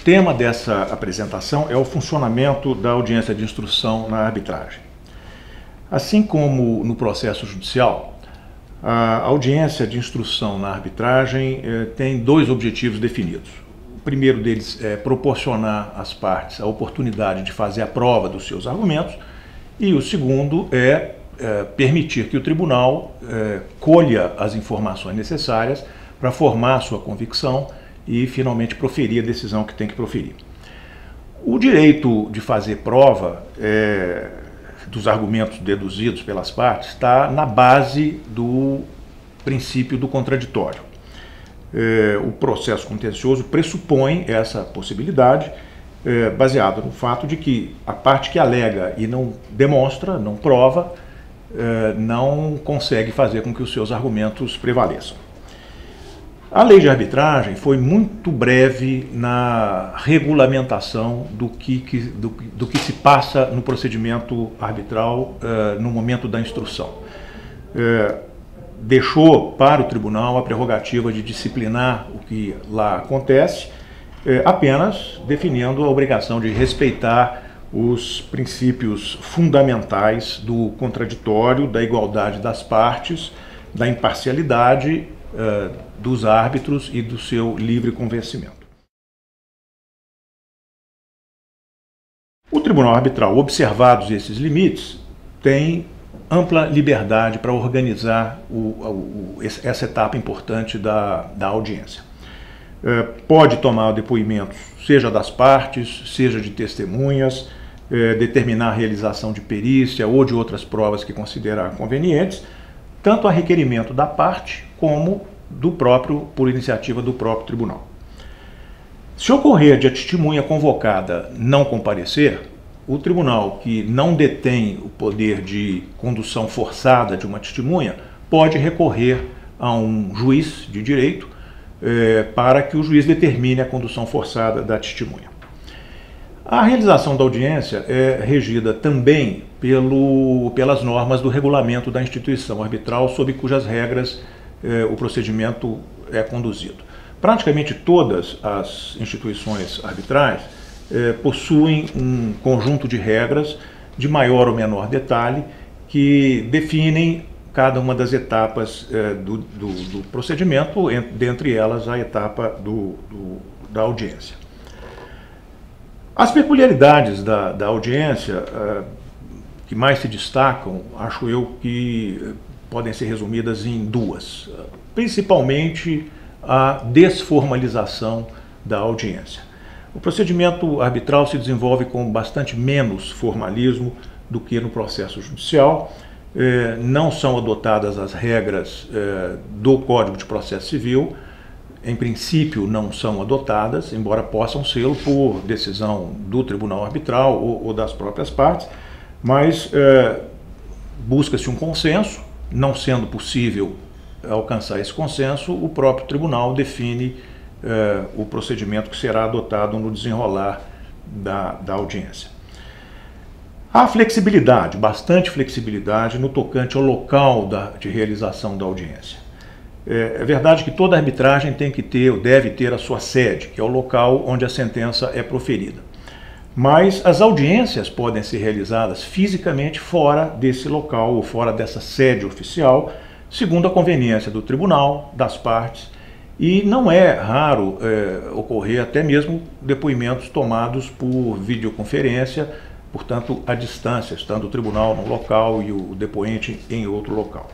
tema dessa apresentação é o funcionamento da audiência de instrução na arbitragem. Assim como no processo judicial, a audiência de instrução na arbitragem tem dois objetivos definidos. O primeiro deles é proporcionar às partes a oportunidade de fazer a prova dos seus argumentos, e o segundo é permitir que o tribunal colha as informações necessárias para formar sua convicção e finalmente proferir a decisão que tem que proferir. O direito de fazer prova dos argumentos deduzidos pelas partes está na base do princípio do contraditório. O processo contencioso pressupõe essa possibilidade, baseado no fato de que a parte que alega e não demonstra, não prova, não consegue fazer com que os seus argumentos prevaleçam. A lei de arbitragem foi muito breve na regulamentação do que se passa no procedimento arbitral no momento da instrução. Deixou para o tribunal a prerrogativa de disciplinar o que lá acontece, apenas definindo a obrigação de respeitar os princípios fundamentais do contraditório, da igualdade das partes, da imparcialidade dos árbitros e do seu livre convencimento. O tribunal arbitral, observados esses limites, tem ampla liberdade para organizar essa etapa importante da audiência. Pode tomar depoimentos, seja das partes, seja de testemunhas, determinar a realização de perícia ou de outras provas que considerar convenientes, tanto a requerimento da parte como por iniciativa do próprio tribunal. Se ocorrer de a testemunha convocada não comparecer, o tribunal, que não detém o poder de condução forçada de uma testemunha, pode recorrer a um juiz de direito para que o juiz determine a condução forçada da testemunha. A realização da audiência é regida também pelas normas do regulamento da instituição arbitral, sob cujas regras o procedimento é conduzido. Praticamente todas as instituições arbitrais possuem um conjunto de regras de maior ou menor detalhe que definem cada uma das etapas do procedimento, dentre elas a etapa da audiência. As peculiaridades da audiência que mais se destacam, acho eu que podem ser resumidas em duas. Principalmente a desformalização da audiência. O procedimento arbitral se desenvolve com bastante menos formalismo do que no processo judicial. Não são adotadas as regras do Código de Processo Civil. Em princípio não são adotadas, embora possam ser por decisão do tribunal arbitral ou das próprias partes, mas busca-se um consenso. Não sendo possível alcançar esse consenso, o próprio tribunal define o procedimento que será adotado no desenrolar da audiência. Há flexibilidade, bastante flexibilidade no tocante ao local de realização da audiência. É verdade que toda arbitragem tem que ter ou deve ter a sua sede, que é o local onde a sentença é proferida. Mas as audiências podem ser realizadas fisicamente fora desse local ou fora dessa sede oficial, segundo a conveniência do tribunal, das partes, e não é raro ocorrer até mesmo depoimentos tomados por videoconferência, portanto, à distância, estando o tribunal num local e o depoente em outro local.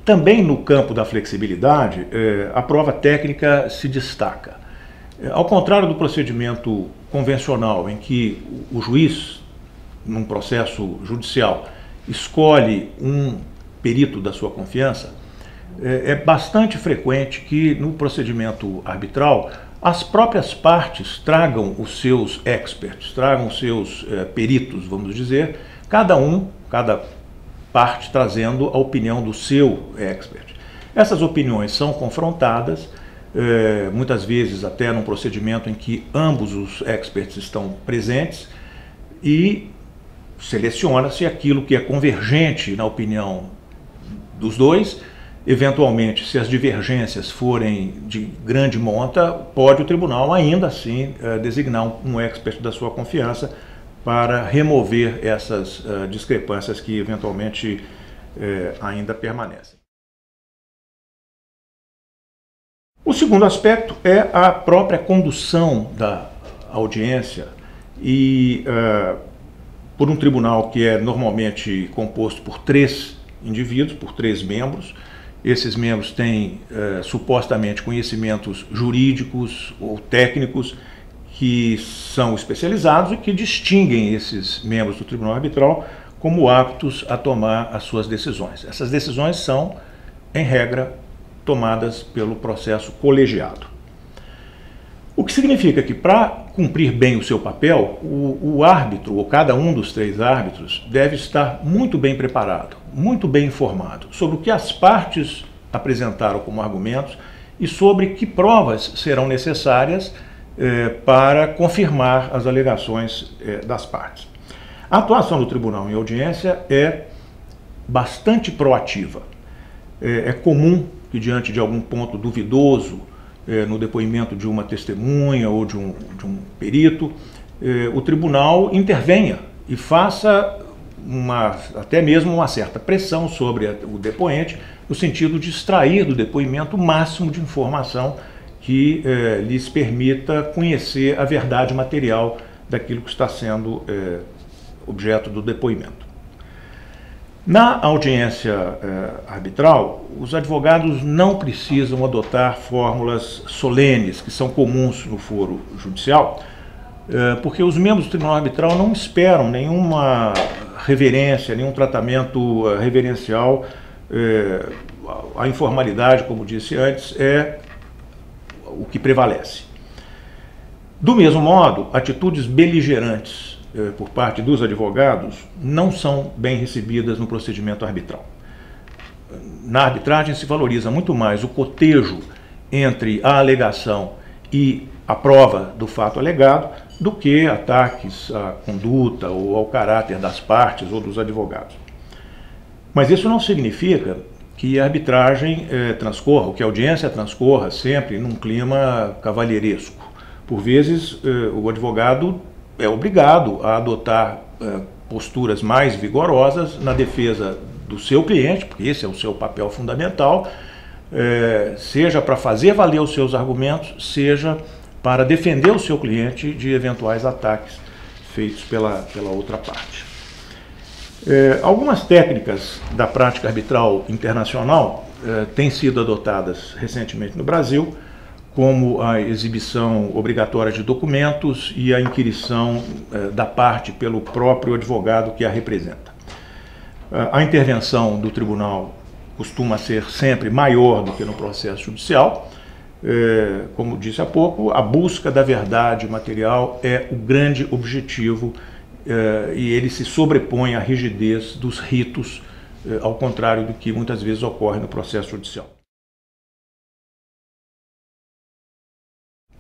Também no campo da flexibilidade, a prova técnica se destaca. Ao contrário do procedimento convencional, em que o juiz, num processo judicial, escolhe um perito da sua confiança, é bastante frequente que no procedimento arbitral as próprias partes tragam os seus experts, tragam os seus peritos, vamos dizer, cada parte trazendo a opinião do seu expert. Essas opiniões são confrontadas, muitas vezes até num procedimento em que ambos os experts estão presentes, e seleciona-se aquilo que é convergente na opinião dos dois Eventualmente, se as divergências forem de grande monta, pode o tribunal ainda assim designar um expert da sua confiança para remover essas discrepâncias que eventualmente ainda permanecem. O segundo aspecto é a própria condução da audiência e por um tribunal que é normalmente composto por 3 indivíduos, por 3 membros. Esses membros têm supostamente conhecimentos jurídicos ou técnicos que são especializados e que distinguem esses membros do tribunal arbitral como aptos a tomar as suas decisões. Essas decisões são, em regra, tomadas pelo processo colegiado. O que significa que, para cumprir bem o seu papel, o árbitro, ou cada um dos 3 árbitros, deve estar muito bem preparado, muito bem informado sobre o que as partes apresentaram como argumentos e sobre que provas serão necessárias para confirmar as alegações das partes. A atuação do tribunal em audiência é bastante proativa. É comum que, diante de algum ponto duvidoso no depoimento de uma testemunha ou de um perito, o tribunal intervenha e faça até mesmo uma certa pressão sobre o depoente, no sentido de extrair do depoimento o máximo de informação que lhes permita conhecer a verdade material daquilo que está sendo objeto do depoimento. Na audiência arbitral, os advogados não precisam adotar fórmulas solenes, que são comuns no foro judicial, porque os membros do tribunal arbitral não esperam nenhuma reverência, nenhum tratamento reverencial. A informalidade, como disse antes, é o que prevalece. Do mesmo modo, atitudes beligerantes por parte dos advogados não são bem recebidas no procedimento arbitral. Na arbitragem se valoriza muito mais o cotejo entre a alegação e a prova do fato alegado do que ataques à conduta ou ao caráter das partes ou dos advogados. Mas isso não significa que a arbitragem transcorra, ou que a audiência transcorra sempre num clima cavalheiresco. Por vezes, o advogado é obrigado a adotar posturas mais vigorosas na defesa do seu cliente, porque esse é o seu papel fundamental, seja para fazer valer os seus argumentos, seja para defender o seu cliente de eventuais ataques feitos pela outra parte. Algumas técnicas da prática arbitral internacional têm sido adotadas recentemente no Brasil, como a exibição obrigatória de documentos e a inquirição da parte pelo próprio advogado que a representa. A intervenção do tribunal costuma ser sempre maior do que no processo judicial. Como disse há pouco, a busca da verdade material é o grande objetivo e ele se sobrepõe à rigidez dos ritos, ao contrário do que muitas vezes ocorre no processo judicial.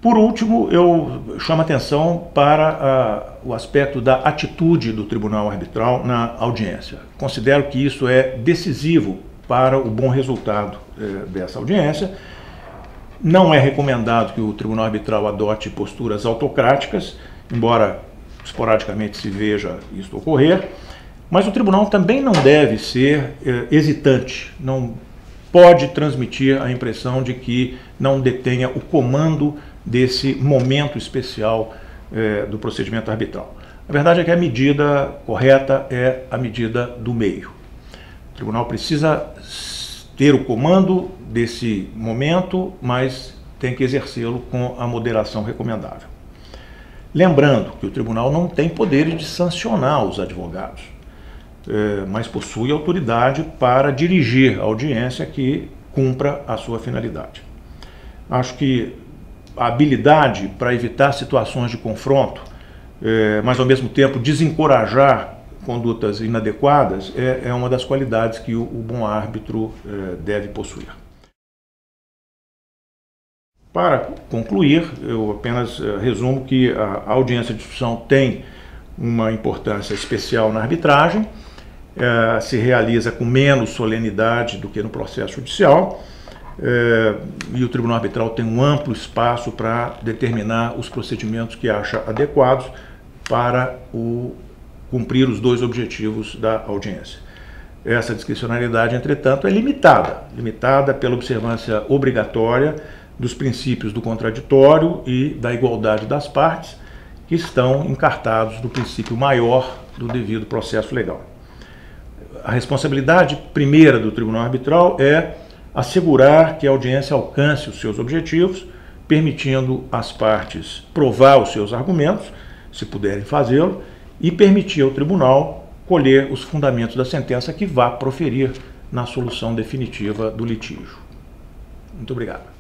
Por último, eu chamo a atenção para o aspecto da atitude do tribunal arbitral na audiência. Considero que isso é decisivo para o bom resultado dessa audiência. Não é recomendado que o tribunal arbitral adote posturas autocráticas, embora esporadicamente se veja isso ocorrer, mas o tribunal também não deve ser hesitante, não pode transmitir a impressão de que não detenha o comando desse momento especial do procedimento arbitral. A verdade é que a medida correta é a medida do meio. O tribunal precisa ter o comando desse momento, mas tem que exercê-lo com a moderação recomendável. Lembrando que o tribunal não tem poderes de sancionar os advogados, mas possui autoridade para dirigir a audiência que cumpra a sua finalidade. Acho que a habilidade para evitar situações de confronto, mas ao mesmo tempo desencorajar condutas inadequadas, é uma das qualidades que o bom árbitro deve possuir. Para concluir, eu apenas resumo que a audiência de instrução tem uma importância especial na arbitragem, se realiza com menos solenidade do que no processo judicial, e o Tribunal Arbitral tem um amplo espaço para determinar os procedimentos que acha adequados para cumprir os dois objetivos da audiência. Essa discricionariedade, entretanto, é limitada pela observância obrigatória dos princípios do contraditório e da igualdade das partes, que estão encartados no princípio maior do devido processo legal. A responsabilidade primeira do Tribunal Arbitral é assegurar que a audiência alcance os seus objetivos, permitindo às partes provar os seus argumentos, se puderem fazê-lo, e permitir ao tribunal colher os fundamentos da sentença que vá proferir na solução definitiva do litígio. Muito obrigado.